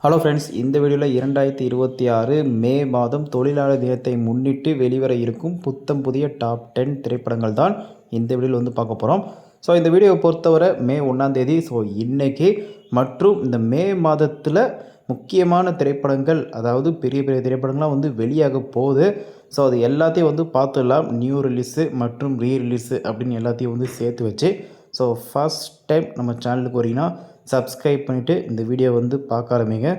Hello friends, இந்த வீடியோவில் 2026 மே மாதம் தொழிலாளர் தினத்தை முன்னிட்டு வெளிவர இருக்கும் புத்தம் புதிய டாப் 10 திரைப்படங்கள் தான் இந்த வீடியோவில் வந்து பார்க்க போகிறோம். ஸோ இந்த வீடியோவை பொறுத்தவரை மே 1 ஸோ இன்றைக்கி மற்றும் இந்த மே மாதத்தில் முக்கியமான திரைப்படங்கள், அதாவது பெரிய பெரிய திரைப்படங்கள்லாம் வந்து வெளியாக போகுது. ஸோ அது எல்லாத்தையும் வந்து பார்த்துடலாம். நியூ ரிலீஸு மற்றும் ரீ ரிலீஸு அப்படின்னு எல்லாத்தையும் வந்து சேர்த்து வச்சு. ஸோ ஃபஸ்ட் டைம் நம்ம சேனலுக்கு வரீங்கன்னா சப்ஸ்கிரைப் பண்ணிவிட்டு இந்த வீடியோ வந்து பார்க்க ஆரம்பிங்க.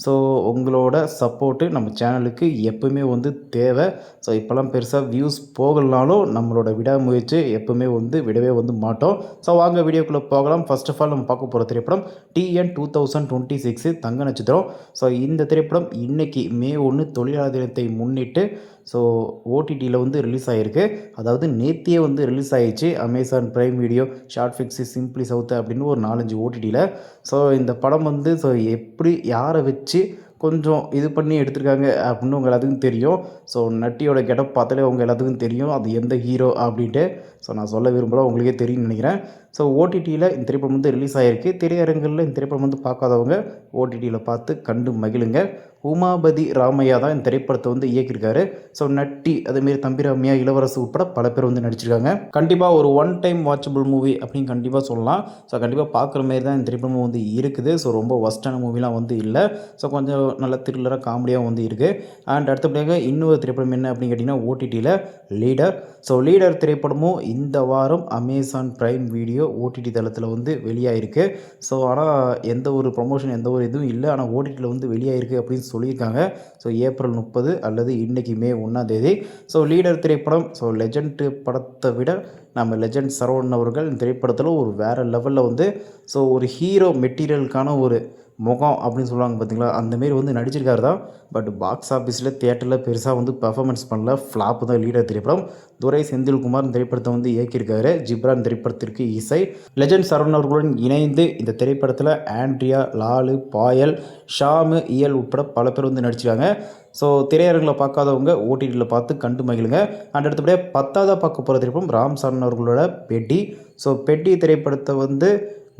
ஸோ உங்களோட சப்போர்ட்டு நம்ம சேனலுக்கு எப்போவுமே வந்து தேவை. ஸோ இப்போல்லாம் பெருசாக வியூஸ் போகலனாலும் நம்மளோட விடாமுயற்சி எப்போவுமே வந்து விடவே வந்து மாட்டோம். ஸோ வாங்க வீடியோக்குள்ளே போகலாம். ஃபர்ஸ்ட் ஆஃப் ஆல் நம்ம பார்க்க போகிற திரைப்படம் TN 2026 தங்க நட்சத்திரம். ஸோ இந்த திரைப்படம் இன்றைக்கி மே 1 தொழிலாளர் தினத்தை முன்னிட்டு ஸோ ஓடிடியில் வந்து ரிலீஸ் ஆகிருக்கு. அதாவது நேத்தியே வந்து ரிலீஸ் ஆகிடுச்சு. Amazon prime video, short fix, simply south அப்படின்னு ஒரு 4-5 ஓடிடியில். ஸோ இந்த படம் வந்து ஸோ எப்படி யாரை வச்சு கொஞ்சம் இது பண்ணி எடுத்திருக்காங்க அப்படின்னு உங்கள் எல்லாத்துக்கும் தெரியும். ஸோ நட்டியோட கெட்டப் பார்த்தாலே உங்கள் எல்லாத்துக்கும் தெரியும் அது எந்த ஹீரோ அப்படின்ட்டு. ஸோ நான் சொல்ல விரும்பல, உங்களுக்கே தெரியும்னு நினைக்கிறேன். ஸோ ஓடிடியில் இந்த திரைப்படம் வந்து ரிலீஸ் ஆகிருக்கு. திரையரங்களில் இந்த திரைப்படம் வந்து பார்க்காதவங்க ஓடிடியில் பார்த்து கண்டு மகிழுங்க. உமாபதி ராமையா தான் இந்த திரைப்படத்தை வந்து இயக்கியிருக்காரு. ஸோ நட்டி, அதேமாரி தம்பிராமையா, இளவரசு உட்பட பல பேர் வந்து நடிச்சிருக்காங்க. கண்டிப்பாக ஒரு ஒன் டைம் வாட்சபிள் மூவி அப்படின்னு கண்டிப்பாக சொல்லலாம். ஸோ கண்டிப்பாக பார்க்குற மாரி தான் இந்த திரைப்படமும் வந்து இருக்குது. ஸோ ரொம்ப ஒஸ்டான மூவிலாம் வந்து இல்லை. ஸோ கொஞ்சம் நல்ல த்ரில்லராக காமெடியாக வந்து இருக்குது. அண்ட் அடுத்தபடியாக இன்னொரு திரைப்படம் என்ன அப்படின்னு கேட்டிங்கன்னா ஓடிடியில் லீடர். ஸோ லீடர் திரைப்படமும் இந்த வாரம் அமேசான் ப்ரைம் வீடியோ ஓடிடி தளத்தில் வந்து வெளியாகிருக்கு. ஸோ ஆனால் எந்த ஒரு ப்ரொமோஷன் எந்த ஒரு இதுவும் இல்லை. ஆனால் ஓடிடியில் வந்து வெளியாகிருக்கு அப்படின்னு சொல்லியிருக்காங்க. ஸோ ஏப்ரல் 30 அல்லது இன்றைக்கி மே 1 ஸோ லீடர் திரைப்படம் ஸோ லெஜண்ட் படத்தை விட நம்ம லெஜண்ட் சரவணன் அவர்கள் இந்த திரைப்படத்தில் ஒரு வேறு லெவலில் வந்து ஸோ ஒரு ஹீரோ மெட்டீரியலுக்கான ஒரு முகம் அப்படின்னு சொல்லுவாங்க பார்த்தீங்களா, அந்தமாரி வந்து நடிச்சிருக்காரு தான். பட் பாக்ஸ் ஆஃபீஸில் தியேட்டரில் பெருசாக வந்து பெர்ஃபார்மன்ஸ் பண்ணல. ஃப்ளாப்பு தான் லீடர் திரைப்படம். துரை செந்தில்குமார் இந்த திரைப்படத்தை வந்து இயக்கியிருக்காரு. ஜிப்ரான் திரைப்படத்திற்கு இசை. லெஜண்ட் சரவணன் அவர்களுடன் இணைந்து இந்த திரைப்படத்தில் ஆண்ட்ரியா, லாலு, பாயல், ஷாமு, இயல் உட்பட பல பேர் வந்து நடிச்சிருக்காங்க. ஸோ திரையரங்களை பார்க்காதவங்க ஓடிடியில் பார்த்து கண்டு மகிழுங்க. அண்ட் அடுத்தபடியாக 10ஆவதாக பார்க்க போகிற திரைப்படம் ராம் சரண் அவர்களோட பெட்டி. ஸோ பெட்டி திரைப்படத்தை வந்து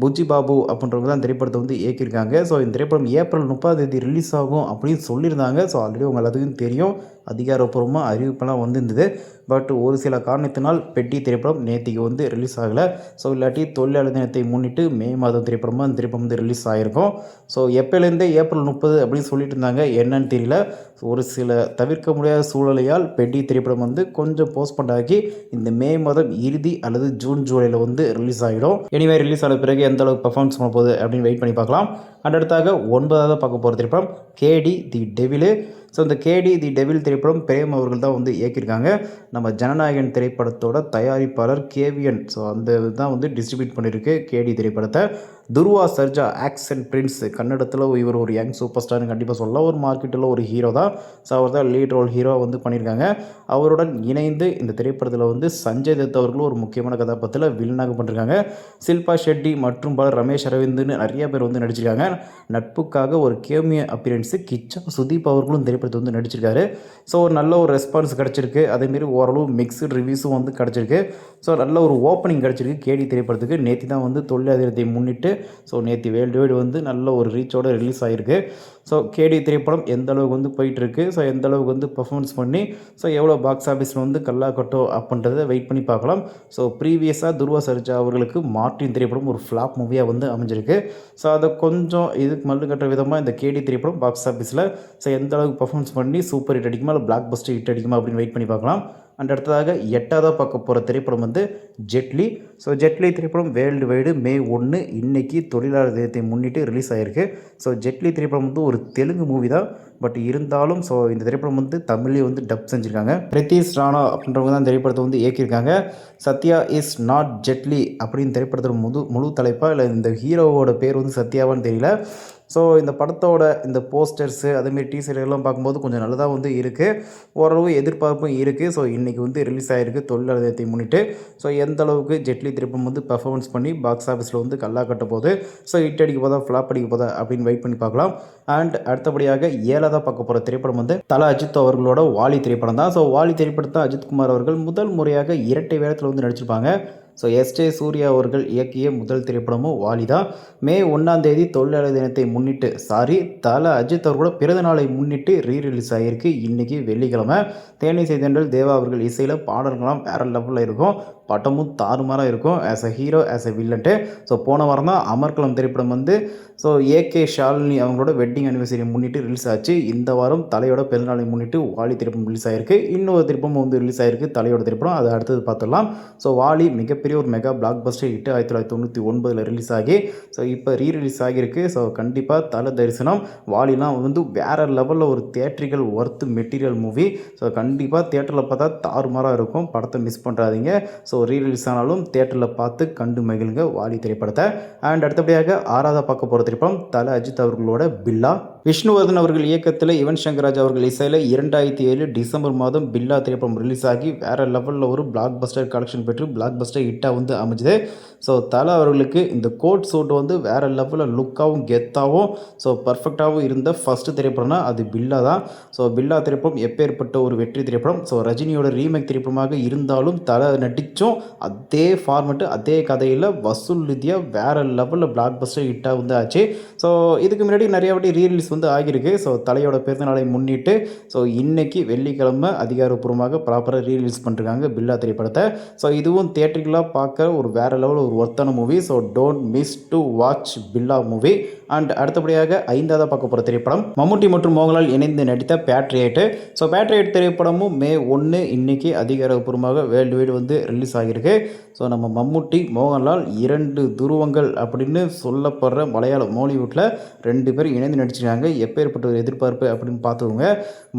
புஜி பாபு அப்படின்றவங்க தான் திரைப்படத்தை வந்து இயக்கியிருக்காங்க. ஸோ இந்த திரைப்படம் ஏப்ரல் 30 ரிலீஸ் ஆகும் அப்படின்னு சொல்லியிருந்தாங்க. ஸோ ஆல்ரெடி உங்கள் எல்லாத்துக்கும் தெரியும், அதிகாரப்பூர்வமாக அறிவிப்பெல்லாம் வந்திருந்தது. பட் ஒரு சில காரணத்தினால் பெட்டி திரைப்படம் நேற்றுக்கு வந்து ரிலீஸ் ஆகலை. ஸோ இல்லாட்டி தொழிலாளர் தினத்தை முன்னிட்டு மே மாதம் திரைப்படமாக இந்த திரைப்படம் வந்து ரிலீஸ் ஆகிருக்கும். ஸோ எப்போலேருந்தே ஏப்ரல் 30 அப்படின்னு சொல்லிட்டு இருந்தாங்க, என்னன்னு தெரியல. ஒரு சில தவிர்க்க முடியாத சூழ்நிலையால் பெட்டி திரைப்படம் வந்து கொஞ்சம் போஸ்ட்போன் ஆகி இந்த மே மாதம் இறுதி அல்லது ஜூன் ஜூலையில் வந்து ரிலீஸ் ஆகிடும். எனிவே ரிலீஸ் ஆன பிறகு எந்த அளவுக்கு பர்ஃபார்மன்ஸ் பண்ண போகுது அப்படின்னு வெயிட் பண்ணி பார்க்கலாம். அண்ட் அடுத்தாக 9ஆவதாக பார்க்க போகிற திரைப்படம் கேடி தி டெவிலு. ஸோ இந்த கேடி தி டெவில் திரைப்படம் பிரேம் அவர்கள் தான் வந்து இயக்கியிருக்காங்க. நம்ம ஜனநாயகன் திரைப்படத்தோட தயாரிப்பாளர் கேவிஎன், ஸோ அந்த தான் வந்து டிஸ்ட்ரிபியூட் பண்ணியிருக்கு கேடி திரைப்படத்தை. துருவா சர்ஜா, ஆக்ஷன் பிரின்ஸ், கன்னடத்தில் இவர் ஒரு யங் சூப்பர் ஸ்டார்னு கண்டிப்பாக சொல்லலாம். ஒரு மார்க்கெட்டில் ஒரு ஹீரோ தான். ஸோ அவர் தான் லீட் ரோல் ஹீரோவாக வந்து பண்ணியிருக்காங்க. அவருடன் இணைந்து இந்த திரைப்படத்தில் வந்து சஞ்சய் தத் அவர்களும் ஒரு முக்கியமான கதாபாத்திரத்தில் வில்லனாக பண்ணியிருக்காங்க. ஷில்பா ஷெட்டி மற்றும் பலர், ரமேஷ் அரவிந்த்னு நிறைய பேர் வந்து நடிச்சிருக்காங்க. நட்புக்காக ஒரு கேமியோ அப்பியரன்ஸு கிச்சா சுதீப் அவர்களும் திரைப்படத்தை வந்து நடிச்சிருக்காரு. ஸோ ஒரு நல்ல ஒரு ரெஸ்பான்ஸ் கிடச்சிருக்கு. அதேமாரி ஓரளவு மிக்ஸ்டு ரிவ்யூஸும் வந்து கிடச்சிருக்கு. ஸோ நல்ல ஒரு ஓப்பனிங் கிடச்சிருக்கு கேடி திரைப்படத்துக்கு. நேற்று தான் வந்து தொழிலாளர் தினத்தை முன்னிட்டு ஸோ நேற்று வேர்ல்டு வைடு வந்து நல்ல ஒரு ரீச்சோட ரிலீஸ் ஆகிருக்கு. ஸோ கேடி திரைப்படம் எந்த அளவுக்கு வந்து போயிட்டுருக்கு, ஸோ எந்த அளவுக்கு வந்து பர்ஃபார்மன்ஸ் பண்ணி ஸோ எவ்வளோ பாக்ஸ் ஆஃபீஸில் வந்து கல்லா கட்டோ அப்படின்றத வெயிட் பண்ணி பார்க்கலாம். ஸோ ப்ரீவியஸாக துருவா சர்ஜா அவர்களுக்கு மார்ட்டின் திரைப்படம் ஒரு ஃப்ளாப் மூவியாக வந்து அமைஞ்சிருக்கு. ஸோ அதை கொஞ்சம் இதுக்கு மல்லு கட்டுற விதமாக இந்த கேடி திரைப்படம் பாக்ஸ் ஆஃபீஸில் ஸோ எந்த அளவுக்கு பர்ஃபார்மன்ஸ் பண்ணி சூப்பர் ஹிட் அடிக்குமா இல்லை பிளாக் பஸ்டர் ஹிட் அடிக்குமா அப்படின்னு வெயிட் பண்ணி பார்க்கலாம். அண்ட் அடுத்ததாக 8ஆவதாக பார்க்க போகிற திரைப்படம் வந்து ஜெட்லி. ஸோ ஜெட்லி திரைப்படம் வேர்ல்டு வைடு மே 1 இன்னைக்கு தொழிலாளர் தினத்தை முன்னிட்டு ரிலீஸ் ஆகிருக்கு. ஸோ ஜெட்லி திரைப்படம் வந்து ஒரு தெலுங்கு மூவி தான். பட் இருந்தாலும் ஸோ இந்த திரைப்படம் வந்து தமிழ்லேயே வந்து டப் செஞ்சுருக்காங்க. பிரித்திஷ் ராணா அப்படின்றவங்க தான் திரைப்படத்தை வந்து இயக்கியிருக்காங்க. சத்யா இஸ் நாட் ஜெட்லி அப்படின்னு திரைப்படத்தோட முழு தலைப்பாக இல்லை இந்த ஹீரோவோட பேர் வந்து சத்யாவான்னு தெரியல. ஸோ இந்த படத்தோட இந்த போஸ்டர்ஸு அதேமாரி டீசர் எல்லாம் பார்க்கும்போது கொஞ்சம் நல்லதாக வந்து இருக்குது. ஓரளவு எதிர்பார்ப்பும் இருக்குது. ஸோ இன்றைக்கி வந்து ரிலீஸ் ஆகிருக்கு தொழிலாளர் தினத்தை முன்னிட்டு. ஸோ எந்த அளவுக்கு ஜெட்லி திரைப்படம் வந்து பர்ஃபார்மன்ஸ் பண்ணி பாக்ஸ் ஆஃபீஸில் வந்து கல்லா கட்ட போகுது, ஸோ ஹிட் அடிக்க போதா ஃப்ளாப் அடிக்க போதா அப்படின்னு வெயிட் பண்ணி பார்க்கலாம். அண்ட் அடுத்தபடியாக 7ஆவதாக பார்க்க போகிற திரைப்படம் வந்து தல அஜித் அவர்களோட வாலி திரைப்படம் தான். ஸோ வாலி திரைப்படத்தை அஜித்குமார் அவர்கள் முதல் முறையாக இரட்டை வேடத்தில் வந்து நடிச்சிருப்பாங்க. So S J. சூர்யா அவர்கள் இயக்கிய முதல் திரைப்படமும் வாலி தான். மே 1ஆம் தேதி தொழிலாளர் தினத்தை முன்னிட்டு தல அஜித் அவர்களோட பிறந்த நாளை முன்னிட்டு ரிலீஸ் ஆகியிருக்கு. இன்றைக்கி வெள்ளிக்கிழமை. தேனிசை தென்றல் தேவா அவர்கள் இசையில் பாடல்கள்லாம் வேறு லெவலில் இருக்கும். பட்டமும் தாறுமாறாக இருக்கும். As a hero, as a வில்லன்ட்டு. ஸோ போன வாரம் தான் அமர்கலம் திரைப்படம் வந்து ஏகே ஷாலினி அவங்களோட வெட்டிங் அனிவர்சரியை முன்னிட்டு ரிலீஸ் ஆச்சு. இந்த வாரம் தலையோட பிறந்தநாளை முன்னிட்டு வாலி திரைப்படம் ரிலீஸ் ஆகிருக்கு. இன்னொரு திரைப்படம் வந்து ரிலீஸ் ஆகிருக்கு, தலையோட திரைப்படம். அது அடுத்தது பார்த்துடலாம். ஸோ வாலி மிகப்பெரிய ஒரு mega black Bastar hit 1999 release ஆகி இப்போ ரீரிலீஸ் ஆகியிருக்கு. ஸோ கண்டிப்பாக தல தரிசனம் வாலிலாம் வந்து வேறு லெவலில் ஒரு theatrical worth material movie. So கண்டிப்பாக தியேட்டரில் பார்த்தா தாறுமாறாக இருக்கும். படத்தை மிஸ் பண்ணுறாதீங்க. ஸோ ரீரிலீஸ் ஆனாலும் தியேட்டரில் பார்த்து கண்டு மகிழுங்க வாலி திரைப்படத்தை. அண்ட் அடுத்தபடியாக 6ஆவதாக பார்க்க போகிற திரைப்படம் தல அஜித் அவர்களோட பில்லா. விஷ்ணுவர்தன் அவர்கள் இயக்கத்தில் யுவன் சங்கர் ராஜா அவர்கள் இசையில் 2007 டிசம்பர் மாதம் பில்லா திரைப்படம் ரிலீஸ் ஆகி வேறு லெவலில் ஒரு பிளாக் பஸ்டர் கலெக்ஷன் பெற்று பிளாக் பஸ்டர் ஹிட்டாக வந்து அமைஞ்சுது. ஸோ தலை அவர்களுக்கு இந்த கோட் சூட் வந்து வேறு லெவலில் லுக்காகவும் கெத்தாகவும் பர்ஃபெக்டாகவும் இருந்த ஃபஸ்ட்டு திரைப்படம்னா அது பில்லா தான். ஸோ பில்லா திரைப்படம் எப்பேற்பட்ட ஒரு வெற்றி திரைப்படம். ஸோ ரஜினியோட ரீமேக் திரைப்படமாக இருந்தாலும் தலை நடித்தும் அதே ஃபார்மெட்டு அதே கதையில் வசூல் ரீதியாக வேறு லெவலில் பிளாக் பஸ்டர் ஹிட்டாக வந்து ஆச்சு. ஸோ இதுக்கு முன்னாடி நிறைய வாட்டி ரீரிலீஸ் வந்து ஆகியிருக்கு. ஸோ தலையோட பிறந்தநாளை முன்னிட்டு இன்னைக்கு வெள்ளிக்கிழமை அதிகாரப்பூர்வமாக ப்ராப்பராக ரீரிலீஸ் பண்ணிருக்காங்க பில்லா திரைப்படத்தை. ஸோ இதுவும் தியேட்டரிக்கலாக பார்க்க ஒரு வேறு லெவலில் ஒரு ஒர்த்தான movie. So don't miss to watch Billa movie. And அடுத்தபடியாக 5ஆவதாக பார்க்க போகிற திரைப்படம் மம்முட்டி மற்றும் மோகன்லால் இணைந்து நடித்த பேட்ரியேட்டு. ஸோ பேட்ரியேட் திரைப்படமும் மே 1 இன்னைக்கு அதிகாரப்பூர்வமாக வேர்ல்டு வைடு வந்து ரிலீஸ் ஆகியிருக்கு. ஸோ நம்ம மம்முட்டி மோகன்லால் 2 துருவங்கள் அப்படின்னு சொல்லப்படுற மலையாள மாலிவுட்டில் 2 பேர் இணைந்து நடிச்சிருக்காங்க. எப்பேற்பட்ட ஒரு எதிர்பார்ப்பு அப்படின்னு பார்த்துக்கோங்க.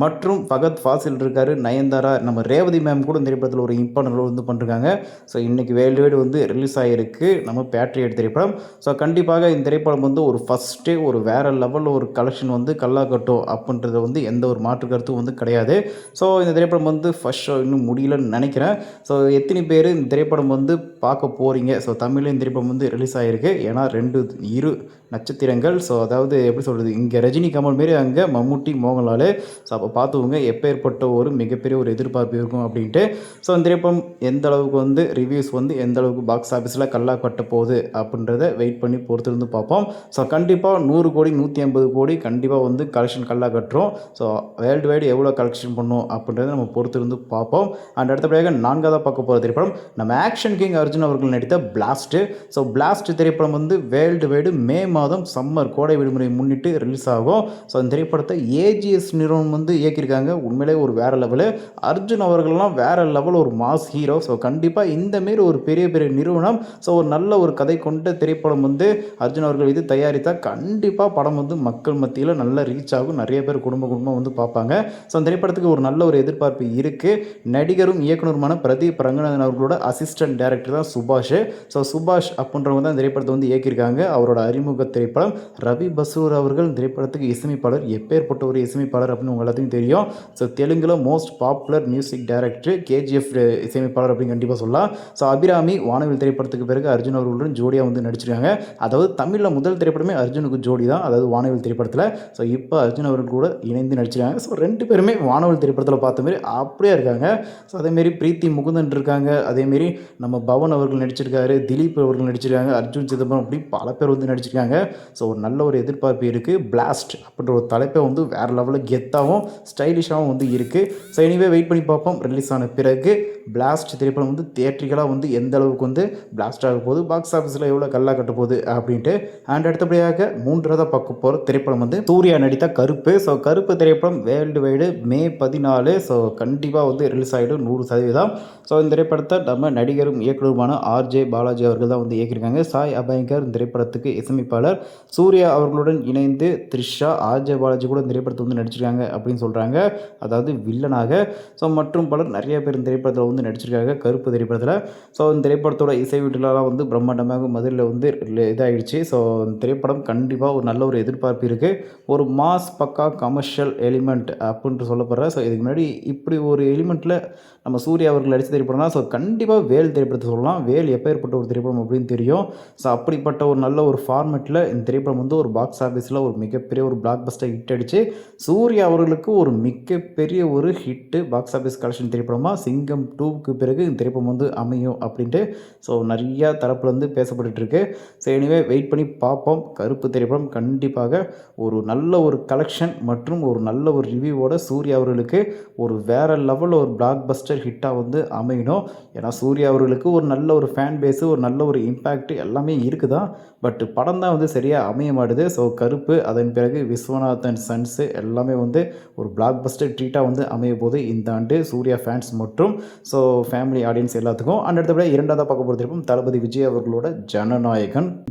மற்றும் ஃபகத் ஃபாசில் இருக்கார், நயன்தாரா, நம்ம ரேவதி மேம் கூட இந்த திரைப்படத்தில் ஒரு இம்பார்ட்டன்ட் ரோல் வந்து பண்ணிருக்காங்க. ஸோ இன்றைக்கி வேர்ல்டு வைடு வந்து ரிலீஸ் ஆகிருக்கு நம்ம பேட்ரியேட் திரைப்படம். ஸோ கண்டிப்பாக இந்த திரைப்படம் வந்து ஒரு ஃபஸ்ட்டே ஒரு வேறு லெவலில் ஒரு கலெக்ஷன் வந்து கல்லாக்கட்டும் அப்படின்றது வந்து எந்த ஒரு மாற்று கருத்தும் வந்து கிடையாது. ஸோ இந்த திரைப்படம் வந்து ஃபஸ்ட் ஷோ இன்னும் முடியலன்னு நினைக்கிறேன். ஸோ எத்தனை பேர் இந்த திரைப்படம் வந்து பார்க்க போகிறீங்க? ஸோ தமிழில் இந்த திரைப்படம் வந்து ரிலீஸ் ஆகிருக்கு. ஏன்னா 2 நட்சத்திரங்கள். ஸோ அதாவது எப்படி சொல்கிறது, இங்கே ரஜினி கமல் மாரி அங்கே மம்முட்டி மோகன்லால். ஸோ அப்போ பார்த்துவங்க எப்பேற்பட்ட ஒரு மிகப்பெரிய ஒரு எதிர்பார்ப்பு இருக்கும் அப்படின்ட்டு. ஸோ இந்த திரைப்படம் எந்த அளவுக்கு வந்து ரிவ்யூஸ் வந்து எந்த அளவுக்கு பாக்ஸ் ஆஃபீஸில் கல்லா கட்ட போகுது அப்படின்றத வெயிட் பண்ணி பொறுத்திருந்து பார்ப்போம். ஸோ கண்டிப்பாக 100 கோடி 150 கோடி கண்டிப்பாக வந்து கலெக்ஷன் கல்லா கட்டுறோம். ஸோ வேர்ல்டு வைடு எவ்வளோ கலெக்ஷன் பண்ணும் அப்படின்றத நம்ம பொறுத்திருந்து பார்ப்போம். அண்ட் அடுத்தபடியாக 4ஆவதாக பார்க்க போகிற திரைப்படம் நம்ம ஆக்ஷன் கிங் அர்ஜுன் அவர்கள் நடித்த பிளாஸ்ட்டு. ஸோ பிளாஸ்ட் திரைப்படம் வந்து வேர்ல்டு வைடு மே மாதம் சம்மர் கோடை விடுமுறை முன்னிட்டு ரிலீஸ் ஆகும். ஸோ அந்த திரைப்படத்தை ஏஜிஎஸ் நிறுவனம் வந்து இயக்கியிருக்காங்க. உண்மையிலே ஒரு வேறு லெவலு. அர்ஜுன் அவர்கள்லாம் வேறு லெவல் ஒரு மாஸ் ஹீரோ. ஸோ கண்டிப்பாக இந்தமாரி ஒரு பெரிய பெரிய நிறுவனம் ஒரு நல்ல ஒரு கதை கொண்ட திரைப்படம் வந்து அர்ஜுன் அவர்கள் இது தயாரித்தால் கண்டிப்பாக படம் வந்து மக்கள் மத்தியில் நல்லா ரீச் ஆகும். நிறைய பேர் குடும்பம் வந்து பார்ப்பாங்க. ஸோ அந்த திரைப்படத்துக்கு ஒரு நல்ல ஒரு எதிர்பார்ப்பு இருக்குது. நடிகரும் இயக்குனருமான பிரதீப் ரங்கநாதன் அவர்களோட அசிஸ்டன்ட் டைரக்டர் தான் சுபாஷ். ஸோ சுபாஷ் அப்படின்றவங்க தான் திரைப்படத்தை வந்து இயக்கியிருக்காங்க. அவரோட அறிமுக திரைப்படம். ரவி பசூர் அவர்கள் திரைப்படத்துக்கு இசையமைப்பாளர். எப்பேற்பட்ட ஒரு இசையமைப்பாளர் அப்படின்னு உங்கள் எல்லாத்தையும் தெரியும். ஸோ தெலுங்கில் most popular music director, KGF இசையமைப்பாளர் அப்படின்னு கண்டிப்பாக சொல்லலாம். ஸோ அபிராமி வானவில் திரைப்படத்துக்கு பிறகு அர்ஜுன் அவர்களுடன் ஜோடியாக வந்து நடிச்சிருக்காங்க. அதாவது தமிழில் முதல் திரைப்படமே அர்ஜுனுக்கு ஜோடி தான், அதாவது வானவில் திரைப்படத்தில். ஸோ இப்போ அர்ஜுன் அவர்கள் கூட இணைந்து நடிச்சிருக்காங்க. ஸோ 2 பேருமே வானவில் திரைப்படத்தில் பார்த்த மாரி அப்படியே இருக்காங்க. ஸோ அதேமாரி பிரீத்தி முகுந்தன் இருக்காங்க. அதேமாரி நம்ம பவன் அவர்கள் நடிச்சிருக்காரு, திலீப் அவர்கள் நடிச்சிருக்காங்க, அர்ஜுன் சிதம்பரம், அப்படி பல பேர் வந்து நடிச்சிருக்காங்க. ஸோ ஒரு நல்ல ஒரு எதிர்பார்ப்பு இருக்குது. பிளாஸ்ட் அப்படின்ற ஒரு தலைப்பை வந்து வேறு லெவலில் கெத்தாகவும் ஸ்டைலிஷாகவும் வந்து இருக்குது. ஸோ எனிவே வெயிட் பண்ணி பார்ப்போம். ரிலீஸ் ஆன பிறகு பிளாஸ்ட் திரைப்படம் வந்து தியேட்ரிக்கலாக வந்து எந்த அளவுக்கு வந்து பிளாஸ்ட் ஆக போகுது, பாக்ஸ் ஆஃபீஸில் எவ்வளோ கல்லா கட்ட போகுது அப்படின்ட்டு. அண்ட் அடுத்தபடியாக 3ஆவதாக பார்க்க போகிற திரைப்படம் வந்து சூர்யா நடித்த கருப்பு. ஸோ கருப்பு திரைப்படம் வேர்ல்டு வைடு மே 14. ஸோ கண்டிப்பாக வந்து ரிலீஸ் ஆகிடும் 100%. ஸோ இந்த திரைப்படத்தை நம்ம நடிகரும் இயக்குனருமான ஆர்ஜே பாலாஜி அவர்கள் தான் வந்து இயக்கியிருக்காங்க. சாய் அபயங்கர் இந்த திரைப்படத்துக்கு இசையமைப்பாளர். சூர்யா அவர்களுடன் இணைந்து த்ரிஷா, ஆர்ஜே பாலாஜி கூட இந்த திரைப்படத்தை வந்து நடிச்சிருக்காங்க அப்படின்னு சொல்கிறாங்க, அதாவது வில்லனாக. ஸோ மற்றும் பலர் நிறைய பேர் இந்த திரைப்படத்தில் வந்து நடிச்சிருக்காங்க கருப்பு திரைப்படத்தில். ஸோ இந்த திரைப்படத்தோட இசை வீட்டுலலாம் வந்து பிரம்மாண்டமாக மதுரையில் வந்து இதாகிடுச்சு. ஸோ இந்த திரைப்படம் கண்டிப்பாக ஒரு நல்ல ஒரு எதிர்பார்ப்பு இருக்குது. ஒரு மாஸ் பக்கா கமர்ஷியல் எலிமெண்ட் அப்படின்ட்டு சொல்லப்படுற. ஸோ இதுக்கு முன்னாடி இப்படி ஒரு எலிமெண்ட்டில் நம்ம சூர்யா அவர்கள் நடித்த திரைப்படம்னா ஸோ கண்டிப்பாக வேல் திரைப்படத்தை சொல்லலாம். வேல் எப்பேற்பட்ட ஒரு திரைப்படம் அப்படின்னு தெரியும். ஸோ அப்படிப்பட்ட ஒரு நல்ல ஒரு ஃபார்மேட்டில் இந்த திரைப்படம் வந்து ஒரு பாக்ஸ் ஆஃபீஸில் ஒரு மிகப்பெரிய மிகப்பெரிய ஒரு பிளாக் பஸ்டர் ஹிட் அடித்து சூர்யா அவர்களுக்கு ஒரு மிகப்பெரிய ஒரு ஹிட்டு பாக்ஸ் ஆஃபீஸ் கலெக்ஷன் திரைப்படமாக சிங்கம் 2க்கு பிறகு இந்த திரைப்படம் வந்து அமையும் அப்படின்ட்டு ஸோ நிறையா தரப்புலேருந்து பேசப்பட்டுருக்கு. ஸோ எனிவே வெயிட் பண்ணி பார்ப்போம். கருப்பு திரைப்படம் கண்டிப்பாக ஒரு நல்ல ஒரு கலெக்ஷன் மற்றும் ஒரு நல்ல ஒரு ரிவ்யூவோட சூர்யா அவர்களுக்கு ஒரு வேறு லெவலில் ஒரு பிளாக் பஸ்டர் ஹிட்டாக வந்து அமையணும். ஏன்னா சூர்யா அவர்களுக்கு ஒரு நல்ல ஒரு ஃபேன் பேஸு ஒரு நல்ல ஒரு இம்பேக்ட் எல்லாமே இருக்குதான். பட் படம் தான் வந்து சரியாக அமைய மாட்டுது. ஸோ கருப்பு அதன் பிறகு விஸ்வநாதன் சன்ஸு எல்லாமே வந்து ஒரு பிளாக் பஸ்டர் ட்ரீட்டாக வந்து அமைய போது இந்த ஆண்டு சூர்யா ஃபேன்ஸ் மற்றும் ஸோ ஃபேமிலி ஆடியன்ஸ் எல்லாத்துக்கும். அடுத்தபடி இரண்டாவதாக பார்க்க போகிற திரைப்படம் தளபதி விஜய் அவர்களோட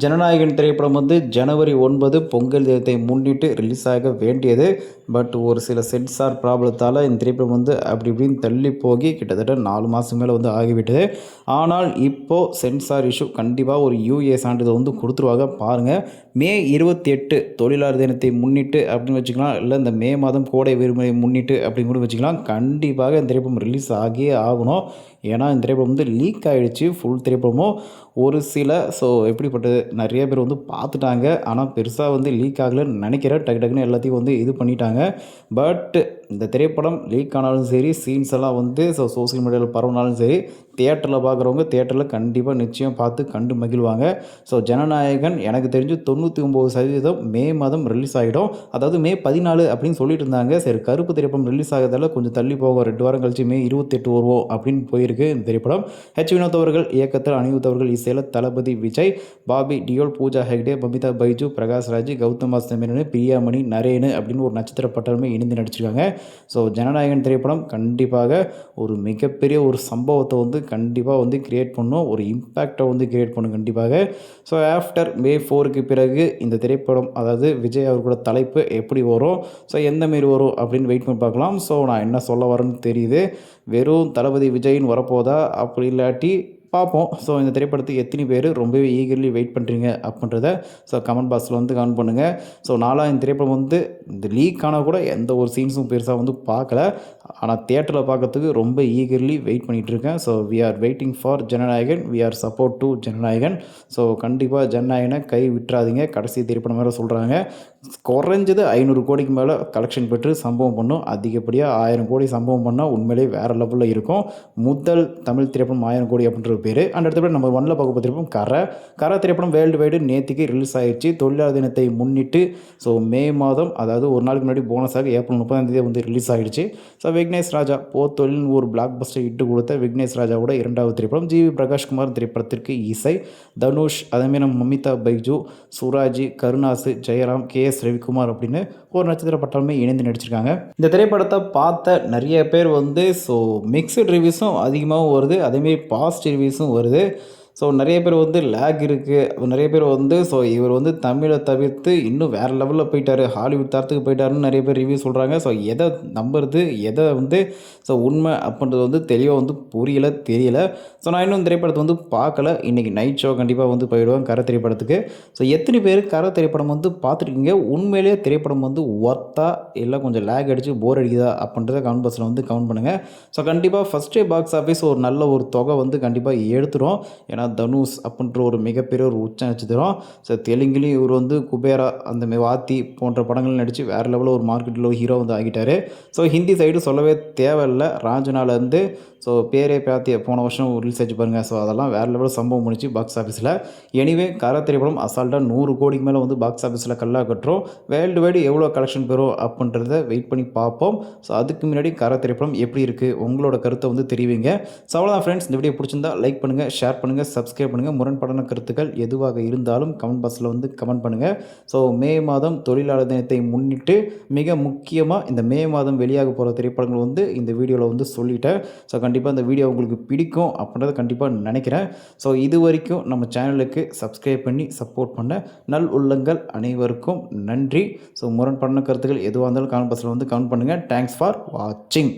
ஜனநாயகன் திரைப்படம் வந்து ஜனவரி 9 பொங்கல் தினத்தை முன்னிட்டு ரிலீஸ் ஆக வேண்டியது. பட் ஒரு சில சென்சார் ப்ராப்ளத்தால் இந்த திரைப்படம் வந்து அப்படி இப்படின்னு தள்ளி போகி கிட்டத்தட்ட 4 மாதம் மேலே வந்து ஆகிவிட்டது. ஆனால் இப்போது சென்சார் இஷ்யூ கண்டிப்பாக ஒரு யூஏ சான்றிதழ் வந்து கொடுத்துருவாங்க பாருங்கள். மே 28 தொழிலாளர் தினத்தை முன்னிட்டு அப்படின்னு வச்சுக்கலாம், இல்லை இந்த மே மாதம் கோடை விடுமுறை முன்னிட்டு அப்படின்னு கூட வச்சுக்கலாம். கண்டிப்பாக இந்த திரைப்படம் ரிலீஸ் ஆகியே ஆகணும். ஏன்னா இந்த திரைப்படம் வந்து லீக் ஆகிடுச்சு ஃபுல் திரைப்படமும். ஒரு சில ஸோ எப்படிப்பட்டது நிறைய பேர் வந்து பார்த்துட்டாங்க. ஆனால் பெருசாக வந்து லீக் ஆகலைன்னு நினைக்கிறேன். டக்குன்னு எல்லாத்தையும் வந்து இது பண்ணிட்டாங்க. பட் இந்த திரைப்படம் லீக் ஆனாலும் சரி, சீன்ஸ் எல்லாம் வந்து சோசியல் மீடியாவில் பரவினாலும் சரி, தியேட்டரில் பார்க்குறவங்க தியேட்டரில் கண்டிப்பாக நிச்சயம் பார்த்து கண்டு மகிழ்வாங்க. ஸோ ஜனநாயகன் எனக்கு தெரிஞ்சு 99% மே மாதம் ரிலீஸ் ஆகிடும். அதாவது மே 14 அப்படின்னு சொல்லிட்டு இருந்தாங்க. சரி கருப்பு திரைப்படம் ரிலீஸ் ஆகிறதால கொஞ்சம் தள்ளி போகும், 2 வாரம் கழிச்சு மே 28 வருவோம் அப்படின்னு போயிருக்கு இந்த திரைப்படம். வினோத் அவர்கள் இயக்கத்தில், அனிருத் அவர்கள் இசையில் தளபதி விஜய், பாபி டியோல், பூஜா ஹெக்டே, பபிதா பைஜு, பிரகாஷ் ராஜ், கௌதம் வாசுதேவன், பிரியாமணி, நரேனு அப்படின்னு ஒரு நட்சத்திர பட்டாலுமே இணைந்து நடிச்சிருக்காங்க. ஸோ ஜனநாயகன் திரைப்படம் கண்டிப்பாக ஒரு மிகப்பெரிய ஒரு சம்பவத்தை வந்து கண்டிப்பாக வந்து கிரியேட் பண்ணும், ஒரு இம்பேக்டை வந்து கிரியேட் பண்ணும் கண்டிப்பாக. ஸோ ஆஃப்டர் மே 4க்கு பிறகு இந்த திரைப்படம் அதாவது விஜய் அவர்களோட தலைப்பு எப்படி வரும், ஸோ எந்த மாரி வரும் அப்படின்னு வெயிட் பண்ணி பார்க்கலாம். ஸோ நான் என்ன சொல்ல வரேன்னு தெரியுது. வெறும் தளபதி விஜய்னு வரப்போதா அப்படி இல்லாட்டி பார்ப்போம். ஸோ இந்த திரைப்படத்துக்கு எத்தனை பேர் ரொம்பவே ஈகர்லி வெயிட் பண்ணுறீங்க அப்படின்றத ஸோ கமெண்ட் பாக்ஸில் வந்து கமெண்ட் பண்ணுங்கள். ஸோ நான்லாம் இந்த திரைப்படம் வந்து இந்த லீக் ஆனால் கூட எந்த ஒரு சீன்ஸும் பெருசாக வந்து பார்க்கல. ஆனால் தியேட்டரில் பார்க்கறதுக்கு ரொம்ப ஈகர்லி வெயிட் பண்ணிகிட்ருக்கேன். So we are waiting for Jananayagan, we are support to Jananayagan. So கண்டிப்பாக ஜனநாயகனை கை விட்டுறாதீங்க. கடைசி திரைப்படம் வேறு சொல்கிறாங்க. குறைஞ்சது 500 கோடிக்கு மேலே கலெக்ஷன் பெற்று சம்பவம் பண்ணும். அதிகப்படியாக 1000 கோடி சம்பவம் பண்ணால் உண்மையிலேயே வேறு லெவலில் இருக்கும். முதல் தமிழ் திரைப்படம் 1000 கோடி அப்படின்ற பேர். அடுத்தபடி நம்பர் 1ல் பார்க்க போகிற திரைப்படம் கரை திரைப்படம் வேர்ல்டு வைடு நேற்றுக்கு ரிலீஸ் ஆகிடுச்சு. தொழிலாளர் தினத்தை முன்னிட்டு ஸோ மே மாதம் அதாவது ஒரு நாளுக்கு முன்னாடி போனஸாக ஏப்ரல் 30 வந்து ரிலீஸ் ஆகிடுச்சு. ஸோ விக்னேஷ் ராஜா தொழில் ஒரு பிளாக் பஸ்டர் இட்டு கொடுத்த விக்னேஷ் ராஜாவோட 2வது திரைப்படம். ஜிவி பிரகாஷ்குமார் திரைப்படத்திற்கு இசை, தனுஷ், அதேமாரி நம்ம மமிதா பைஜு, சுராஜி, கருணாசு, ஜெயராம், KS ரவிக்குமார் அப்படின்னு ஒரு நட்சத்திர பட்டாலுமே இணைந்து நடிச்சிருக்காங்க. இந்த திரைப்படத்தை பார்த்த நிறைய பேர் வந்து ஸோ மிக்சட் ரிவ்யூஸும் அதிகமாகவும் வருது, அதேமாரி பாசிட்டிவ் ரிவ்யூஸும் வருது. ஸோ நிறைய பேர் வந்து லேக் இருக்குது, நிறைய பேர் வந்து ஸோ இவர் வந்து தமிழை தவிர்த்து இன்னும் வேறு லெவலில் போயிட்டார், ஹாலிவுட் தரத்துக்கு போயிட்டாருன்னு நிறைய பேர் ரிவ்யூ சொல்கிறாங்க. ஸோ எதை நம்புறது எதை வந்து ஸோ உண்மை அப்படின்றது வந்து தெளிவாக வந்து தெரியல. ஸோ நான் இன்னும் திரைப்படத்தை வந்து பார்க்கல. இன்றைக்கி நைட் ஷோ கண்டிப்பாக வந்து போயிடுவேன் கரை திரைப்படத்துக்கு. ஸோ எத்தனை பேர் கரை திரைப்படம் வந்து பார்த்துருக்கீங்க? உண்மையிலேயே திரைப்படம் வந்து ஒர்த்தா இல்லை கொஞ்சம் லேக் அடித்து போர் அடிக்குதா அப்படின்றத கமெண்ட் பாக்ஸில் வந்து கமெண்ட் பண்ணுங்கள். ஸோ கண்டிப்பாக ஃபஸ்ட் டே பாக்ஸ் ஆஃபீஸ் ஒரு நல்ல ஒரு தொகை வந்து கண்டிப்பாக எடுத்துரும். ஏன்னா தனுஷ் அப்படின்ற ஒரு மிகப்பெரிய ஒரு உச்ச நட்சத்திரம். ஸோ தெலுங்குலேயும் இவர் வந்து குபேரா அந்த வாத்தி போன்ற படங்கள் நடித்து வேறு லெவலில் ஒரு மார்க்கெட்டில் ஹீரோ வந்து ஆகிட்டார். ஸோ ஹிந்தி சைடு சொல்லவே தேவையில்லை. ராஞ்சனாலேருந்து ஸோ பேரே பேத்திய போன வருஷம் ரிலீஸ் ஆச்சு பாருங்கள். ஸோ அதெல்லாம் வேறு லெவலில் சம்பவம் முடிச்சு பாக்ஸ் ஆஃபீஸில். எனிவே கரை திரைப்படம் அசால்ட்டாக 100 கோடிக்கு மேலே வந்து பாக்ஸ் ஆஃபீஸில் கல்லா கட்டுறோம். வேர்ல்டு வைடு எவ்வளோ கலெக்ஷன் பெறும் அப்படின்றத வெயிட் பண்ணி பார்ப்போம். ஸோ அதுக்கு முன்னாடி கரை திரைப்படம் எப்படி இருக்குது உங்களோட கருத்தை வந்து தெரிவிங்க. ஸோ அவ்வளோதான் ஃப்ரெண்ட்ஸ். இந்த வீடியோ பிடிச்சிருந்தா லைக் பண்ணுங்கள், ஷேர் பண்ணுங்கள், சப்ஸ்கிரைப் பண்ணுங்கள். முரண்படான கருத்துக்கள் எதுவாக இருந்தாலும் கமெண்ட் பாக்ஸில் வந்து கமெண்ட் பண்ணுங்கள். ஸோ மே மாதம் தொழிலாளர் தினத்தை முன்னிட்டு மிக முக்கியமாக இந்த மே மாதம் வெளியாக போகிற திரைப்படங்கள் வந்து இந்த வீடியோவில் வந்து சொல்லிட்டேன். ஸோ கண்டிப்பாக இந்த வீடியோ உங்களுக்கு பிடிக்கும் அப்படின்றத கண்டிப்பாக நினைக்கிறேன். ஸோ இது வரைக்கும் நம்ம சேனலுக்கு சப்ஸ்கிரைப் பண்ணி சப்போர்ட் பண்ண நல் உள்ளங்கள் அனைவருக்கும் நன்றி. ஸோ முரண்படான கருத்துக்கள் எதுவாக இருந்தாலும் கமெண்ட் பாக்ஸில் வந்து கமெண்ட் பண்ணுங்கள். தேங்க்ஸ் ஃபார் வாட்சிங்.